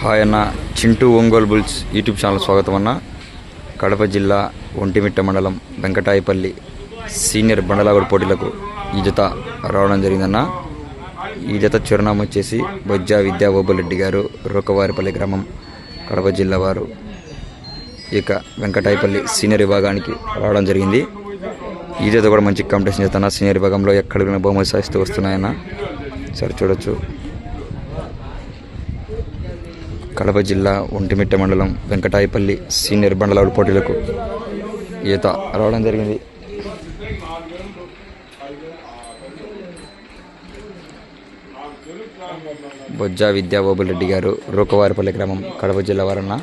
Hi అన్న, Chintu Ongole bulls YouTube channel స్వాగతం అన్న. కడప జిల్లా ఒంటిమిట్ట మండలం వెంకటాయపల్లి సీనియర్ బండలాగుడు పోటీలకు ఈ జత రావడం జరిగిందన్న. ఈ జత చిరునామా వచ్చేసి బొజ్జా విద్యా ఓబులరెడ్డి గారు, రూకవారిపల్లి గ్రామం, కడప జిల్లా వారు. ఇక వెంకటాయపల్లి సీనియర్ విభాగానికి రావడం జరిగింది. ఈ జత కూడా మంచి కాంపిటీషన్ చేస్తున్నా. సీనియర్ విభాగంలో ఎక్కడికైనా బహుమతి సాధిస్తూ వస్తున్నాయన్న. సరే చూడొచ్చు. కడప జిల్లా ఒంటిమిట్ట మండలం వెంకటాయపల్లి సీనియర్ బండలాగుడు పోటీలకు ఈత రావడం జరిగింది. బొజ్జా విద్యా ఓబులరెడ్డి గారు, రూకవారిపల్లి గ్రామం, కడప జిల్లా వారన్న.